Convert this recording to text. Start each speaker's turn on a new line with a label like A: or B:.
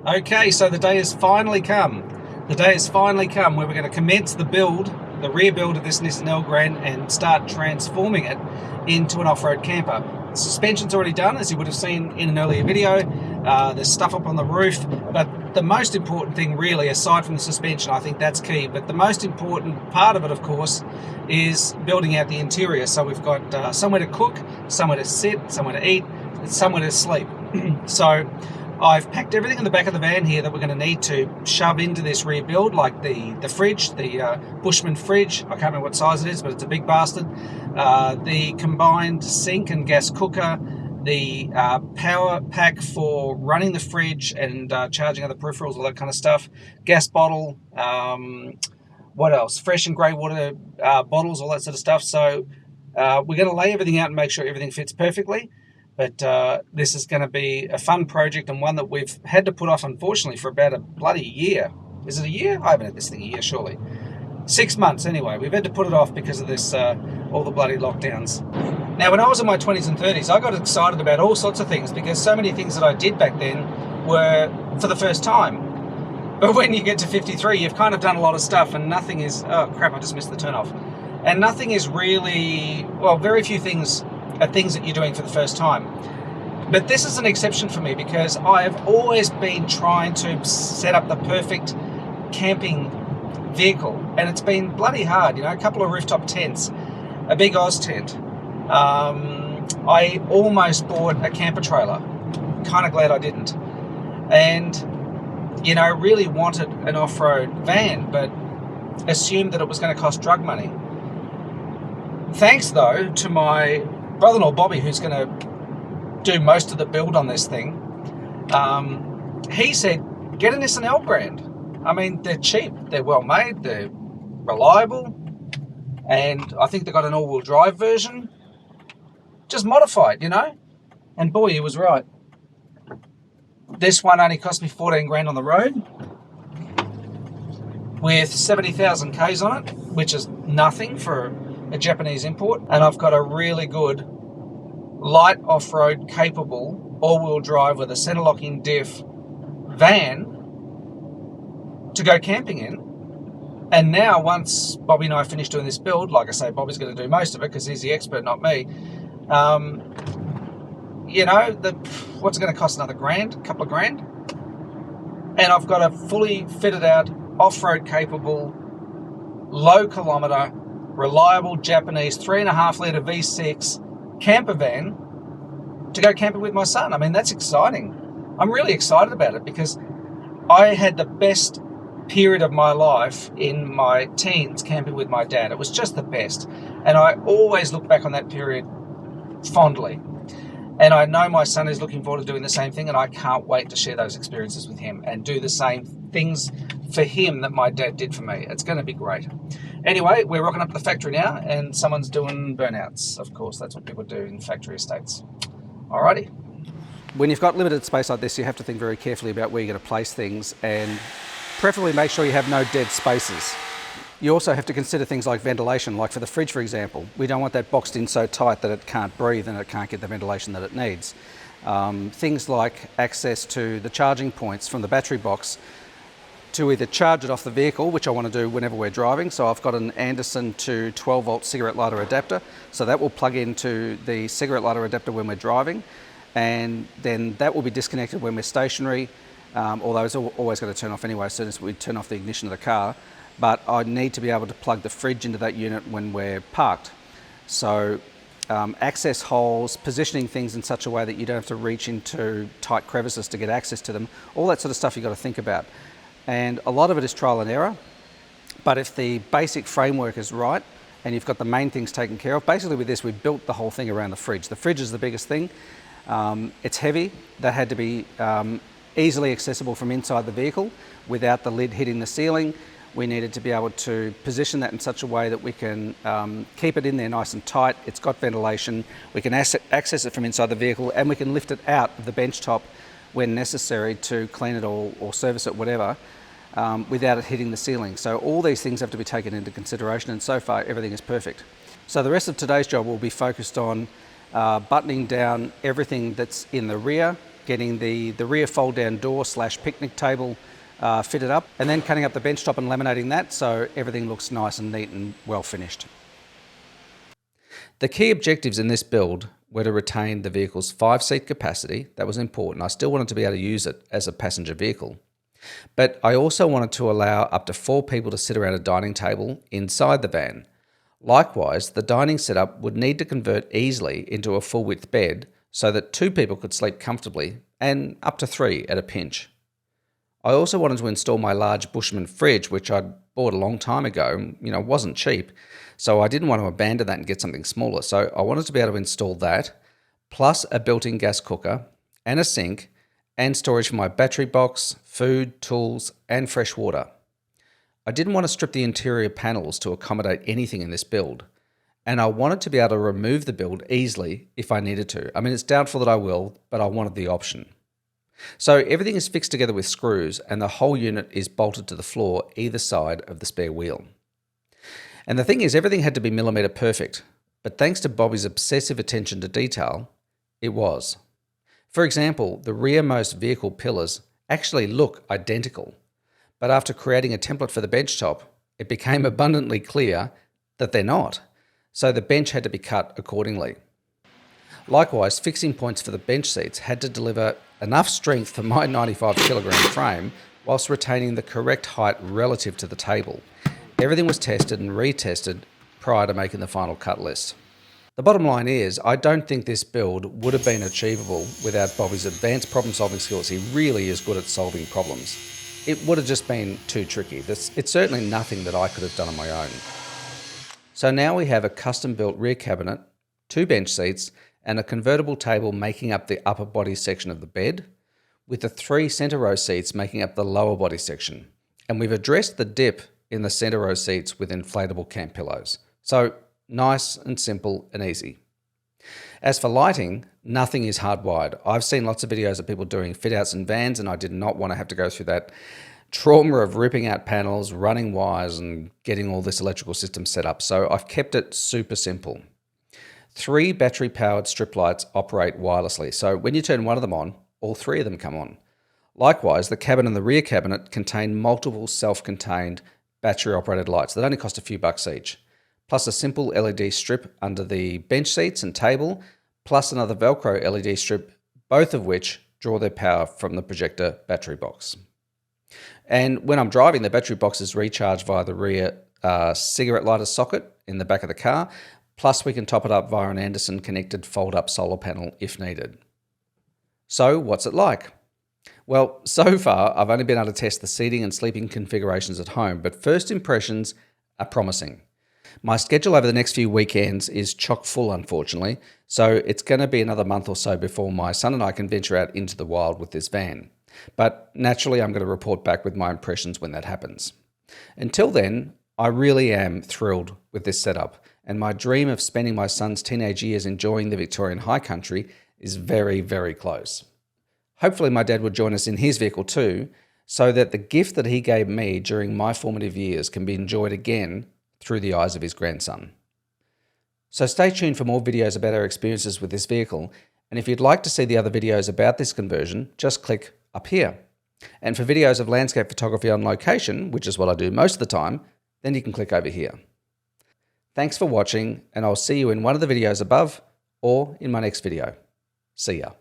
A: Okay, so the day has finally come. The day has finally come where we're going to commence the build, the rear build of this Nissan Elgrand, and start transforming it into an off-road camper. The suspension's already done, as you would have seen in an earlier video. There's stuff up on the roof, but the most important thing really, aside from the suspension, I think that's key, but the most important part of it, of course, is building out the interior. So we've got somewhere to cook, somewhere to sit, somewhere to eat, and somewhere to sleep. So I've packed everything in the back of the van here that we're going to need to shove into this rear build, like the fridge, the Bushman fridge. I can't remember what size it is, but it's a big bastard. The combined sink and gas cooker, the power pack for running the fridge and charging other peripherals, all that kind of stuff. Gas bottle, what else? Fresh and grey water bottles, all that sort of stuff. So we're going to lay everything out and make sure everything fits perfectly. But this is going to be a fun project, and one that we've had to put off, unfortunately, for about a bloody year. Is it a year? I haven't had this thing a year, surely. 6 months, anyway. We've had to put it off because of this, all the bloody lockdowns. Now, when I was in my 20s and 30s, I got excited about all sorts of things because so many things that I did back then were for the first time. But when you get to 53, you've kind of done a lot of stuff, and nothing is... Oh, crap, I just missed the turn off. And nothing is really... Well, very few things are things that you're doing for the first time. But this is an exception for me because I have always been trying to set up the perfect camping vehicle, and it's been bloody hard, you know, a couple of rooftop tents, a big Oz tent. I almost bought a camper trailer, kind of glad I didn't, and you know, really wanted an off-road van, but assumed that it was going to cost drug money. Thanks though to my brother-in-law Bobi, who's going to do most of the build on this thing, he said, get a Nissan Elgrand. I mean, they're cheap, they're well made, they're reliable, and I think they've got an all-wheel drive version, just modified, you know? And boy, he was right. This one only cost me 14 grand on the road, with 70,000 Ks on it, which is nothing for a Japanese import, and I've got a really good light off-road capable all-wheel drive with a center locking diff van to go camping in. And now, once Bobby and I finish doing this build, like I say, Bobby's going to do most of it because he's the expert, not me. You know, what's it going to cost? Another grand, a couple of grand, and I've got a fully fitted out off-road capable, low kilometre, reliable Japanese 3.5 litre V6 camper van to go camping with my son. I mean, that's exciting. I'm really excited about it because I had the best period of my life in my teens camping with my dad. It was just the best, and I always look back on that period fondly. And I know my son is looking forward to doing the same thing, and I can't wait to share those experiences with him and do the same things for him that my dad did for me. It's going to be great. Anyway, we're rocking up to the factory now, and someone's doing burnouts. Of course, that's what people do in factory estates. Alrighty. When you've got limited space like this, you have to think very carefully about where you're going to place things, and preferably make sure you have no dead spaces. You also have to consider things like ventilation, like for the fridge, for example. We don't want that boxed in so tight that it can't breathe and it can't get the ventilation that it needs. Things like access to the charging points from the battery box to either charge it off the vehicle, which I want to do whenever we're driving. So I've got an Anderson to 12 volt cigarette lighter adapter. So that will plug into the cigarette lighter adapter when we're driving. And then that will be disconnected when we're stationary, although it's always going to turn off anyway as soon as we turn off the ignition of the car. But I need to be able to plug the fridge into that unit when we're parked. So access holes, positioning things in such a way that you don't have to reach into tight crevices to get access to them, all that sort of stuff you've got to think about. And a lot of it is trial and error, but if the basic framework is right and you've got the main things taken care of, basically with this we built the whole thing around the fridge. The fridge is the biggest thing. It's heavy. That had to be easily accessible from inside the vehicle without the lid hitting the ceiling. We needed to be able to position that in such a way that we can keep it in there nice and tight. It's got ventilation. We can access it from inside the vehicle, and we can lift it out of the bench top when necessary to clean it or service it, whatever, without it hitting the ceiling. So all these things have to be taken into consideration, and so far everything is perfect. So the rest of today's job will be focused on buttoning down everything that's in the rear getting the rear fold-down door / picnic table fitted up, and then cutting up the bench top and laminating that so everything looks nice and neat and well finished. The key objectives in this build were to retain the vehicle's 5-seat capacity. That was important. I still wanted to be able to use it as a passenger vehicle. But I also wanted to allow up to 4 people to sit around a dining table inside the van. Likewise, the dining setup would need to convert easily into a full-width bed so that 2 people could sleep comfortably and up to 3 at a pinch. I also wanted to install my large Bushman fridge, which I'd bought a long time ago. Wasn't cheap, so I didn't want to abandon that and get something smaller. So I wanted to be able to install that, plus a built-in gas cooker and a sink, and storage for my battery box, food, tools, and fresh water. I didn't want to strip the interior panels to accommodate anything in this build, and I wanted to be able to remove the build easily if I needed to. I mean, it's doubtful that I will, but I wanted the option. So everything is fixed together with screws, and the whole unit is bolted to the floor either side of the spare wheel. And the thing is, everything had to be millimetre perfect, but thanks to Bobi's obsessive attention to detail, it was. For example, the rearmost vehicle pillars actually look identical, but after creating a template for the bench top, it became abundantly clear that they're not, so the bench had to be cut accordingly. Likewise, fixing points for the bench seats had to deliver enough strength for my 95 kilogram frame whilst retaining the correct height relative to the table. Everything was tested and retested prior to making the final cut list. The bottom line is, I don't think this build would have been achievable without Bobi's advanced problem-solving skills. He really is good at solving problems. It would have just been too tricky. It's certainly nothing that I could have done on my own. So now we have a custom-built rear cabinet, 2 bench seats, and a convertible table making up the upper body section of the bed, with the 3 centre row seats making up the lower body section. And we've addressed the dip in the centre row seats with inflatable camp pillows. So nice and simple and easy. As for lighting, nothing is hardwired. I've seen lots of videos of people doing fit outs in vans, and I did not want to have to go through that trauma of ripping out panels, running wires, and getting all this electrical system set up. So I've kept it super simple. 3 battery-powered strip lights operate wirelessly, so when you turn one of them on, all 3 of them come on. Likewise, the cabin and the rear cabinet contain multiple self-contained battery-operated lights that only cost a few bucks each, plus a simple LED strip under the bench seats and table, plus another Velcro LED strip, both of which draw their power from the projector battery box. And when I'm driving, the battery box is recharged via the rear cigarette lighter socket in the back of the car, plus we can top it up via an Anderson connected fold-up solar panel if needed. So what's it like? Well, so far I've only been able to test the seating and sleeping configurations at home, but first impressions are promising. My schedule over the next few weekends is chock full, unfortunately, so it's going to be another month or so before my son and I can venture out into the wild with this van. But naturally, I'm going to report back with my impressions when that happens. Until then, I really am thrilled with this setup, and my dream of spending my son's teenage years enjoying the Victorian high country is very, very close. Hopefully my dad would join us in his vehicle too, so that the gift that he gave me during my formative years can be enjoyed again through the eyes of his grandson. So stay tuned for more videos about our experiences with this vehicle, and if you'd like to see the other videos about this conversion, just click up here. And for videos of landscape photography on location, which is what I do most of the time, then you can click over here. Thanks for watching, and I'll see you in one of the videos above or in my next video. See ya.